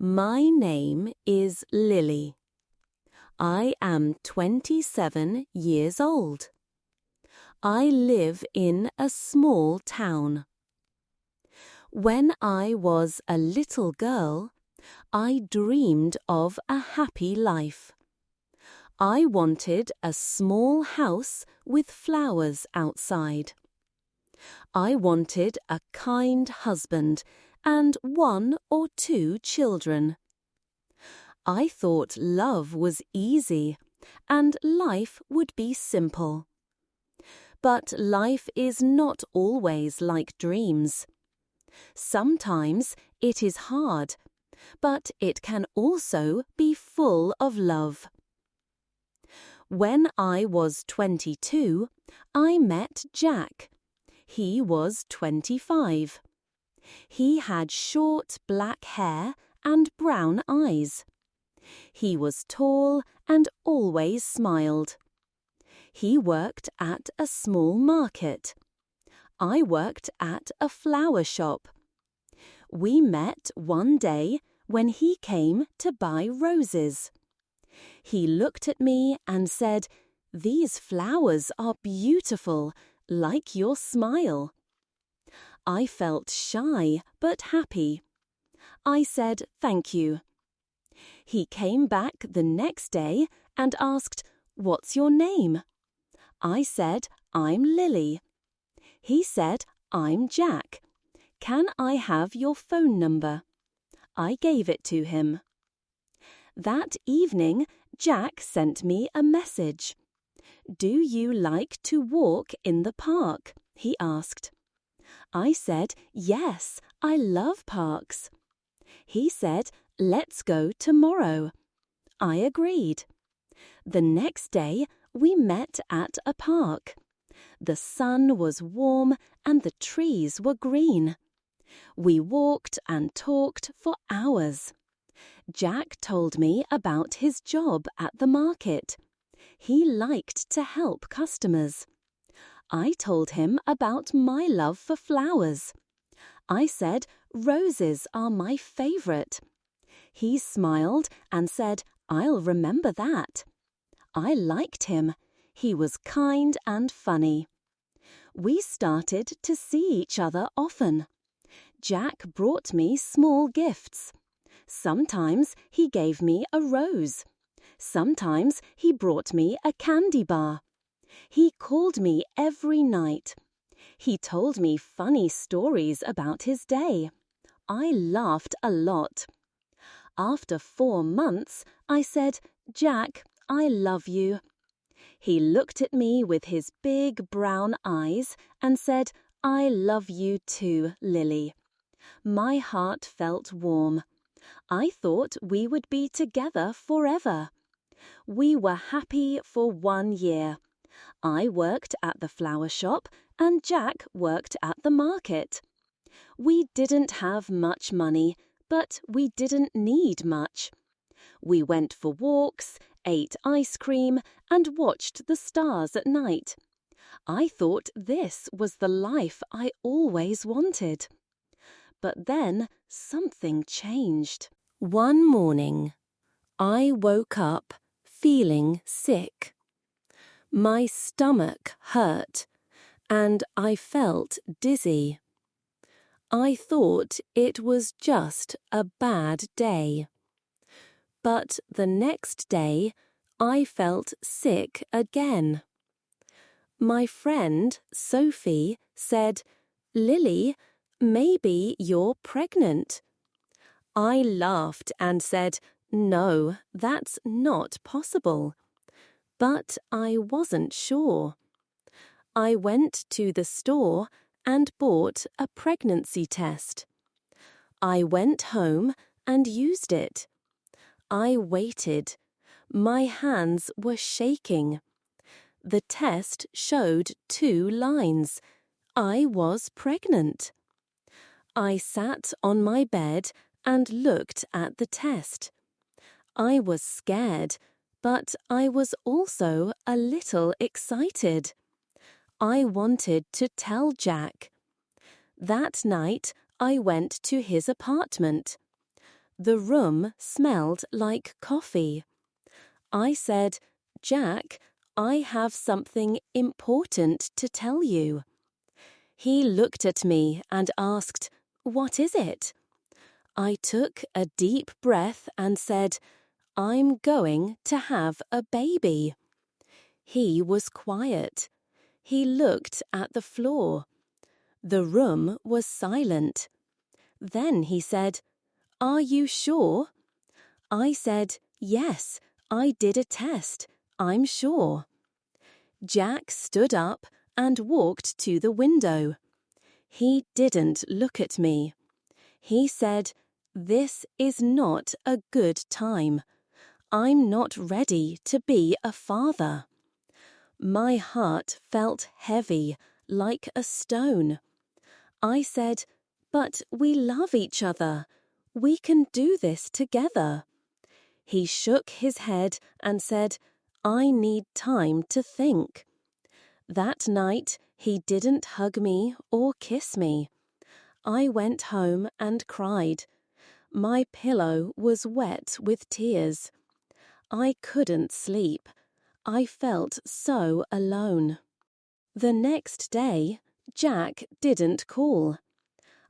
My name is Lily. I am 27 years old. I live in a small town. When I was a little girl, I dreamed of a happy life. I wanted a small house with flowers outside. I wanted a kind husband and 1 or 2 children. I thought love was easy and life would be simple. But life is not always like dreams. Sometimes it is hard, but it can also be full of love. When I was 22, I met Jack. He was 25. He had short black hair and brown eyes. He was tall and always smiled. He worked at a small market. I worked at a flower shop. We met one day when he came to buy roses. He looked at me and said, "These flowers are beautiful, like your smile." I felt shy but happy. I said thank you. He came back the next day and asked, "What's your name?" I said, "I'm Lily." He said, "I'm Jack. Can I have your phone number?" I gave it to him. That evening, Jack sent me a message. "Do you like to walk in the park?" he asked. I said, "Yes, I love parks." He said, "Let's go tomorrow." I agreed. The next day, we met at a park. The sun was warm and the trees were green. We walked and talked for hours. Jack told me about his job at the market. He liked to help customers. I told him about my love for flowers. I said roses are my favorite. He smiled and said, "I'll remember that." I liked him. He was kind and funny. We started to see each other often. Jack brought me small gifts. Sometimes he gave me a rose. Sometimes he brought me a candy bar. He called me every night. He told me funny stories about his day. I laughed a lot. After 4 months, I said, "Jack, I love you." He looked at me with his big brown eyes and said, "I love you too, Lily." My heart felt warm. I thought we would be together forever. We were happy for 1 year. I worked at the flower shop and Jack worked at the market. We didn't have much money, but we didn't need much. We went for walks, ate ice cream, and watched the stars at night. I thought this was the life I always wanted. But then something changed. One morning, I woke up feeling sick. My stomach hurt, and I felt dizzy. I thought it was just a bad day. But the next day, I felt sick again. My friend, Sophie, said, "Lily, maybe you're pregnant." I laughed and said, "No, that's not possible." But I wasn't sure. I went to the store and bought a pregnancy test. I went home and used it. I waited. My hands were shaking. The test showed 2 lines. I was pregnant. I sat on my bed and looked at the test. I was scared, but I was also a little excited. I wanted to tell Jack. That night, I went to his apartment. The room smelled like coffee. I said, "Jack, I have something important to tell you." He looked at me and asked, "What is it?" I took a deep breath and said, "I'm going to have a baby." He was quiet. He looked at the floor. The room was silent. Then he said, "Are you sure?" I said, "Yes, I did a test. I'm sure." Jack stood up and walked to the window. He didn't look at me. He said, "This is not a good time. I'm not ready to be a father." My heart felt heavy, like a stone. I said, "But we love each other. We can do this together." He shook his head and said, "I need time to think." That night, he didn't hug me or kiss me. I went home and cried. My pillow was wet with tears. I couldn't sleep. I felt so alone. The next day, Jack didn't call.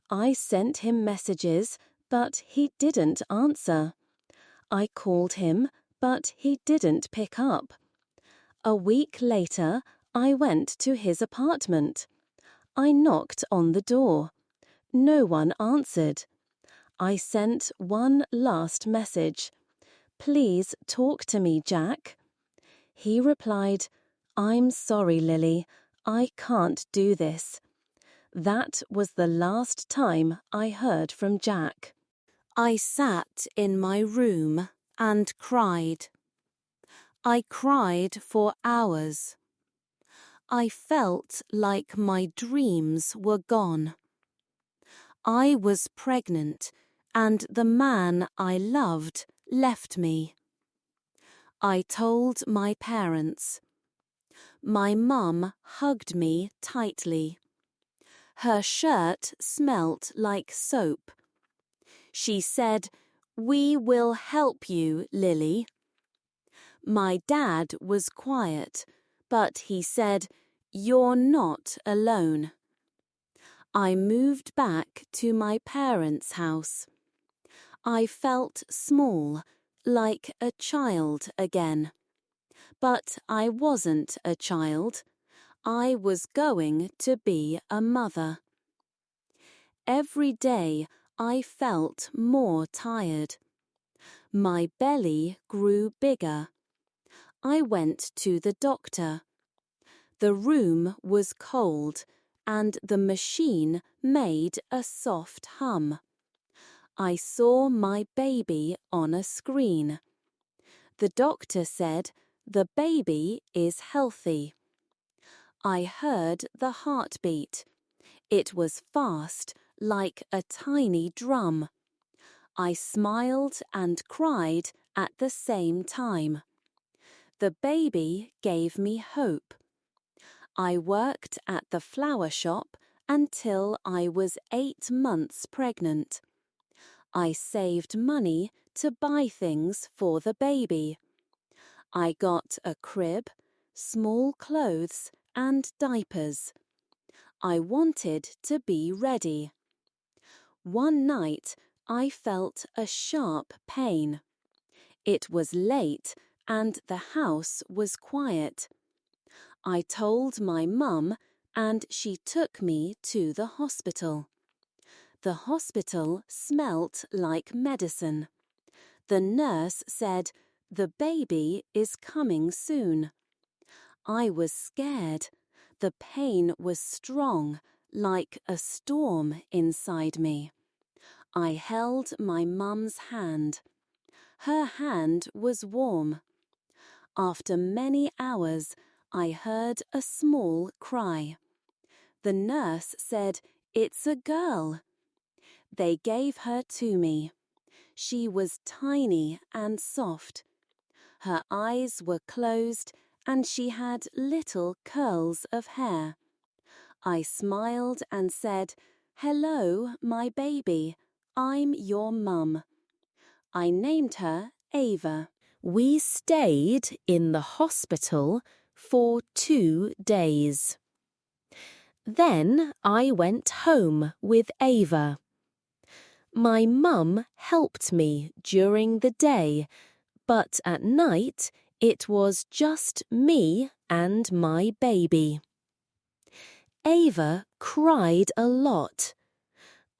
I sent him messages, but he didn't answer. I called him, but he didn't pick up. A week later, I went to his apartment. I knocked on the door. No one answered. I sent one last message. "Please talk to me, Jack." He replied, "I'm sorry, Lily. I can't do this." That was the last time I heard from Jack. I sat in my room and cried. I cried for hours. I felt like my dreams were gone. I was pregnant, and the man I loved left me. I told my parents. My mum hugged me tightly. Her shirt smelt like soap. She said, "We will help you, Lily." My dad was quiet, but he said, "You're not alone." I moved back to my parents' house. I felt small, like a child again. But I wasn't a child. I was going to be a mother. Every day I felt more tired. My belly grew bigger. I went to the doctor. The room was cold, and the machine made a soft hum. I saw my baby on a screen. The doctor said, "The baby is healthy." I heard the heartbeat. It was fast, like a tiny drum. I smiled and cried at the same time. The baby gave me hope. I worked at the flower shop until I was 8 months pregnant. I saved money to buy things for the baby. I got a crib, small clothes, and diapers. I wanted to be ready. One night, I felt a sharp pain. It was late, and the house was quiet. I told my mum, and she took me to the hospital. The hospital smelt like medicine. The nurse said, "The baby is coming soon." I was scared. The pain was strong, like a storm inside me. I held my mum's hand. Her hand was warm. After many hours, I heard a small cry. The nurse said, "It's a girl." They gave her to me. She was tiny and soft. Her eyes were closed, and she had little curls of hair. I smiled and said, "Hello, my baby. I'm your mum." I named her Ava. We stayed in the hospital for 2 days. Then I went home with Ava. My mum helped me during the day, but at night it was just me and my baby. Ava cried a lot.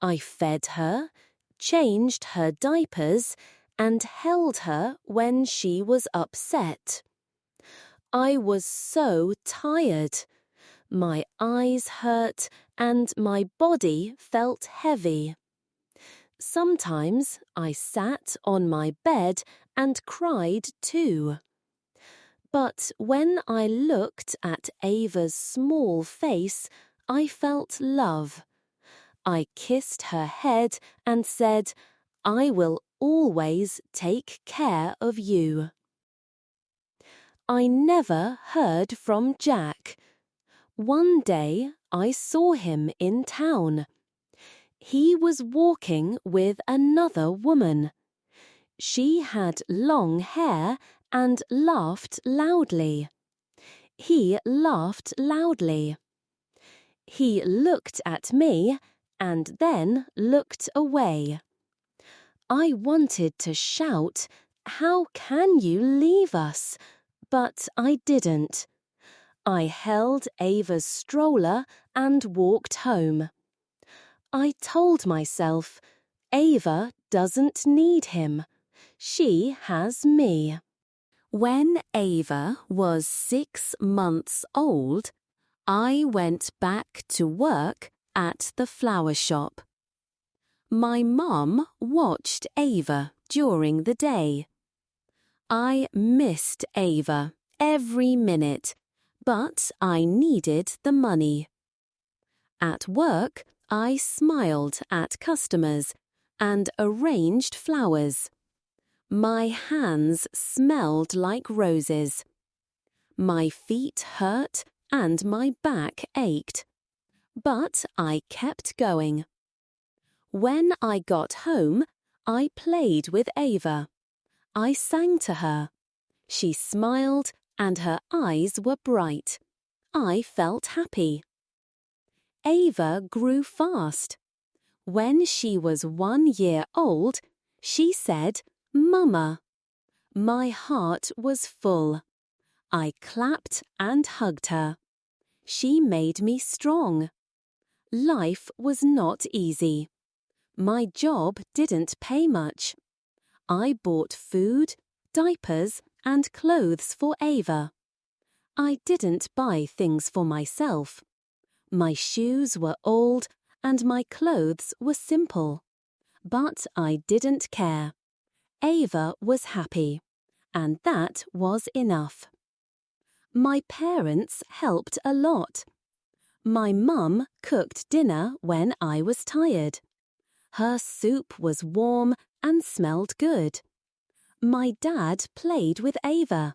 I fed her, changed her diapers, and held her when she was upset. I was so tired. My eyes hurt and my body felt heavy. Sometimes I sat on my bed and cried too. But when I looked at Ava's small face, I felt love. I kissed her head and said, "I will always take care of you." I never heard from Jack. One day I saw him in town. He was walking with another woman. She had long hair and laughed loudly. He laughed loudly. He looked at me and then looked away. I wanted to shout, "How can you leave us?" But I didn't. I held Ava's stroller and walked home. I told myself, Ava doesn't need him. She has me. When Ava was 6 months old, I went back to work at the flower shop. My mum watched Ava during the day. I missed Ava every minute, but I needed the money. At work, I smiled at customers and arranged flowers. My hands smelled like roses. My feet hurt and my back ached. But I kept going. When I got home, I played with Ava. I sang to her. She smiled and her eyes were bright. I felt happy. Ava grew fast. When she was 1 year old, she said, "Mama." My heart was full. I clapped and hugged her. She made me strong. Life was not easy. My job didn't pay much. I bought food, diapers, and clothes for Ava. I didn't buy things for myself. My shoes were old and my clothes were simple. But I didn't care. Ava was happy, and that was enough. My parents helped a lot. My mum cooked dinner when I was tired. Her soup was warm and smelled good. My dad played with Ava.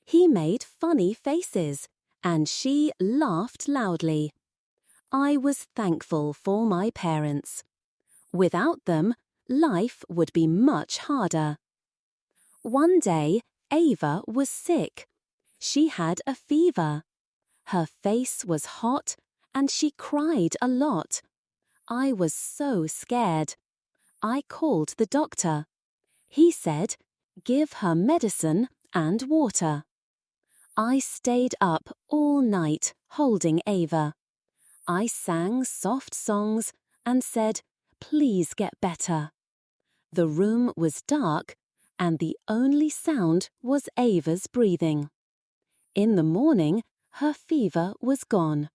He made funny faces, and she laughed loudly. I was thankful for my parents. Without them, life would be much harder. One day, Ava was sick. She had a fever. Her face was hot, and she cried a lot. I was so scared. I called the doctor. He said, "Give her medicine and water." I stayed up all night holding Ava. I sang soft songs and said, "Please get better." The room was dark, and the only sound was Ava's breathing. In the morning, her fever was gone.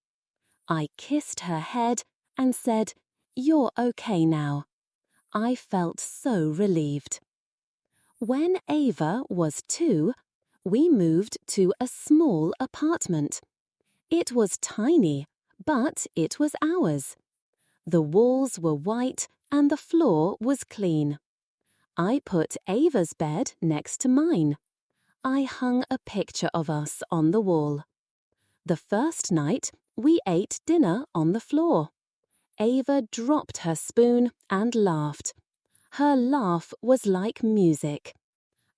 I kissed her head and said, "You're okay now." I felt so relieved. When Ava was 2, we moved to a small apartment. It was tiny, but it was ours. The walls were white and the floor was clean. I put Ava's bed next to mine. I hung a picture of us on the wall. The first night, we ate dinner on the floor. Ava dropped her spoon and laughed. Her laugh was like music.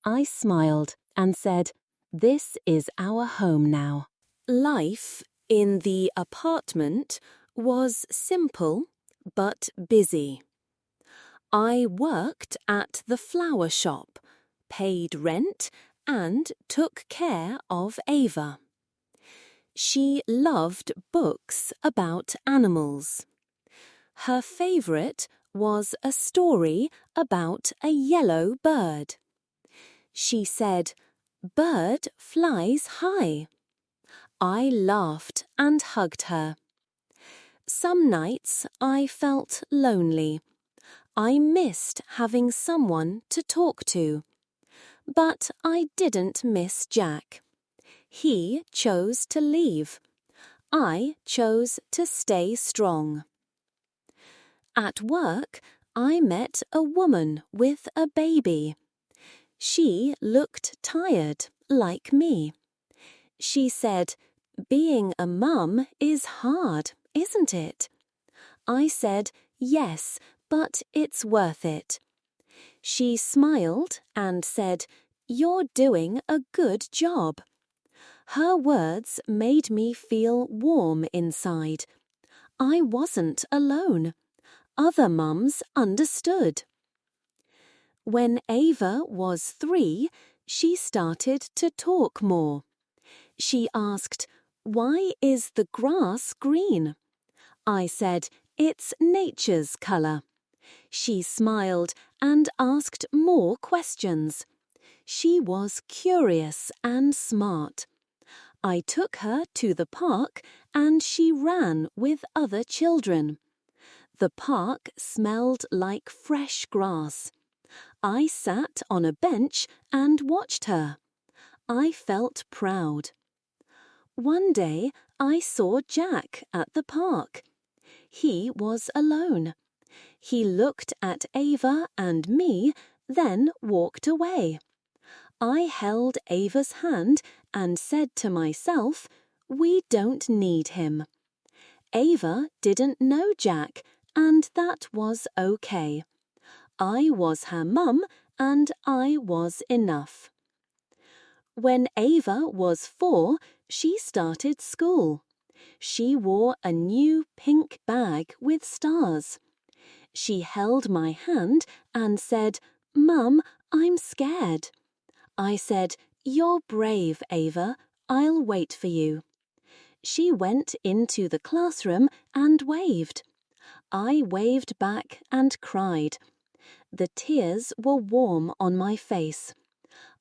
I smiled and said, "This is our home now." Life in the apartment was simple but busy. I worked at the flower shop, paid rent, and took care of Ava. She loved books about animals. Her favourite was a story about a yellow bird. She said, "Bird flies high." I laughed and hugged her. Some nights I felt lonely. I missed having someone to talk to. But I didn't miss Jack. He chose to leave. I chose to stay strong. At work, I met a woman with a baby. She looked tired, like me. She said, "Being a mum is hard, isn't it?" I said, "Yes, but it's worth it." She smiled and said, "You're doing a good job." Her words made me feel warm inside. I wasn't alone. Other mums understood. When Ava was 3, she started to talk more. She asked, "Why is the grass green?" I said, "It's nature's colour." She smiled and asked more questions. She was curious and smart. I took her to the park and she ran with other children. The park smelled like fresh grass. I sat on a bench and watched her. I felt proud. One day I saw Jack at the park. He was alone. He looked at Ava and me, then walked away. I held Ava's hand and said to myself, "We don't need him." Ava didn't know Jack, and that was okay. I was her mum, and I was enough. When Ava was 4, she started school. She wore a new pink bag with stars. She held my hand and said, "Mum, I'm scared." I said, "You're brave, Ava. I'll wait for you." She went into the classroom and waved. I waved back and cried. The tears were warm on my face.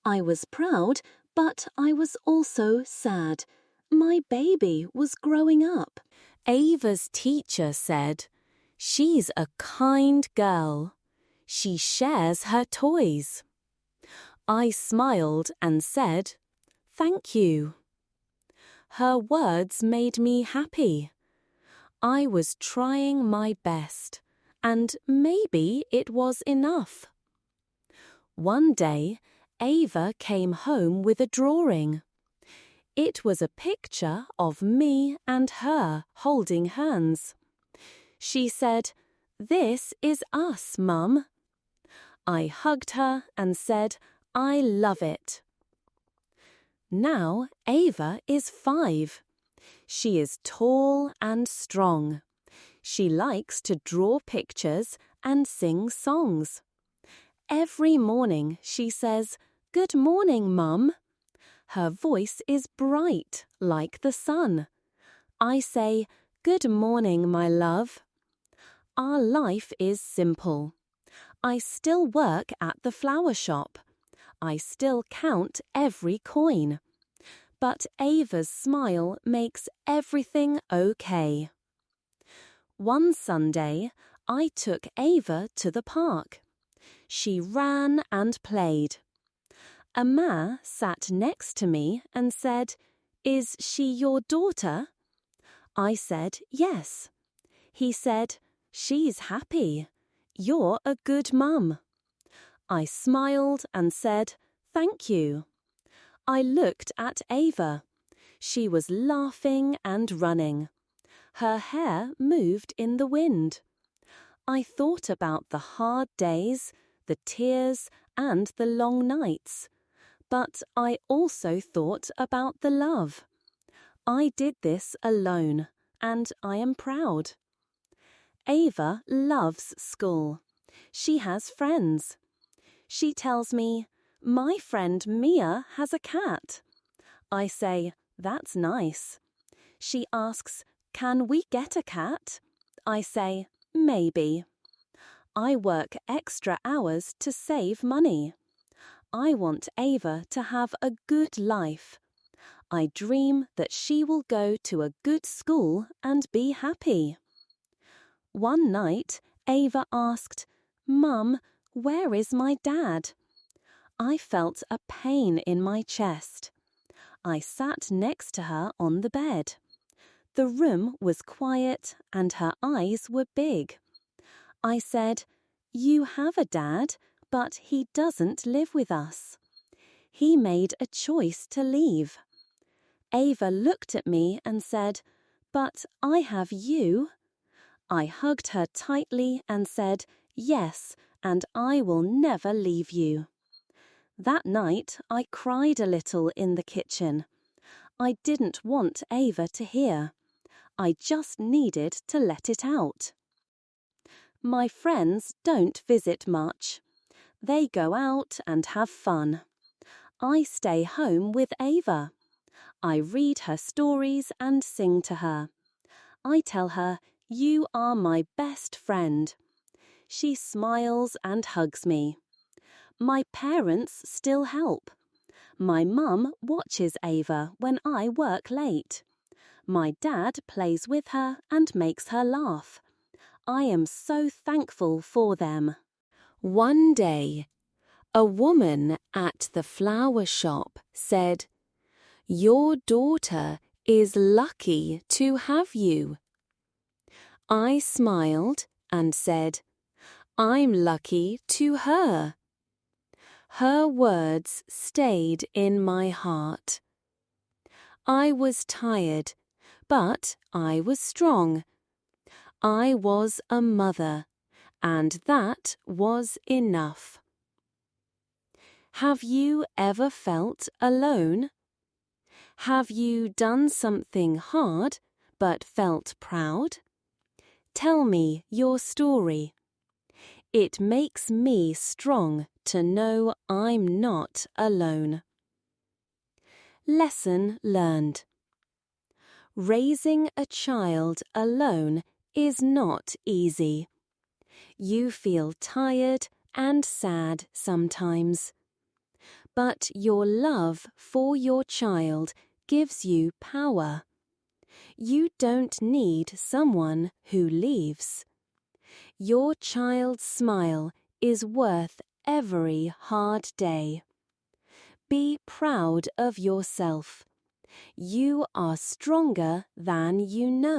I was proud, but I was also sad. My baby was growing up. Ava's teacher said, "She's a kind girl. She shares her toys." I smiled and said, "Thank you." Her words made me happy. I was trying my best, and maybe it was enough. One day, Ava came home with a drawing. It was a picture of me and her holding hands. She said, "This is us, Mum." I hugged her and said, "I love it." Now Ava is 5. She is tall and strong. She likes to draw pictures and sing songs. Every morning she says, "Good morning, Mum." Her voice is bright like the sun. I say, "Good morning, my love." Our life is simple. I still work at the flower shop. I still count every coin. But Ava's smile makes everything okay. One Sunday, I took Ava to the park. She ran and played. A man sat next to me and said, "Is she your daughter?" I said, "Yes." He said, "She's happy. You're a good mum." I smiled and said, "Thank you." I looked at Ava. She was laughing and running. Her hair moved in the wind. I thought about the hard days, the tears, and the long nights. But I also thought about the love. I did this alone, and I am proud. Ava loves school. She has friends. She tells me, "My friend Mia has a cat." I say, "That's nice." She asks, "Can we get a cat?" I say, "Maybe." I work extra hours to save money. I want Ava to have a good life. I dream that she will go to a good school and be happy. One night, Ava asked, "Mum, where is my dad?" I felt a pain in my chest. I sat next to her on the bed. The room was quiet and her eyes were big. I said, "You have a dad, but he doesn't live with us. He made a choice to leave." Ava looked at me and said, "But I have you." I hugged her tightly and said, "Yes, and I will never leave you." That night, I cried a little in the kitchen. I didn't want Ava to hear. I just needed to let it out. My friends don't visit much. They go out and have fun. I stay home with Ava. I read her stories and sing to her. I tell her, "You are my best friend." She smiles and hugs me. My parents still help. My mum watches Ava when I work late. My dad plays with her and makes her laugh. I am so thankful for them. One day, a woman at the flower shop said, "Your daughter is lucky to have you." I smiled and said, "I'm lucky to her." Her words stayed in my heart. I was tired, but I was strong. I was a mother, and that was enough. Have you ever felt alone? Have you done something hard but felt proud? Tell me your story. It makes me strong to know I'm not alone. Lesson learned. Raising a child alone is not easy. You feel tired and sad sometimes. But your love for your child gives you power. You don't need someone who leaves. Your child's smile is worth every hard day. Be proud of yourself. You are stronger than you know.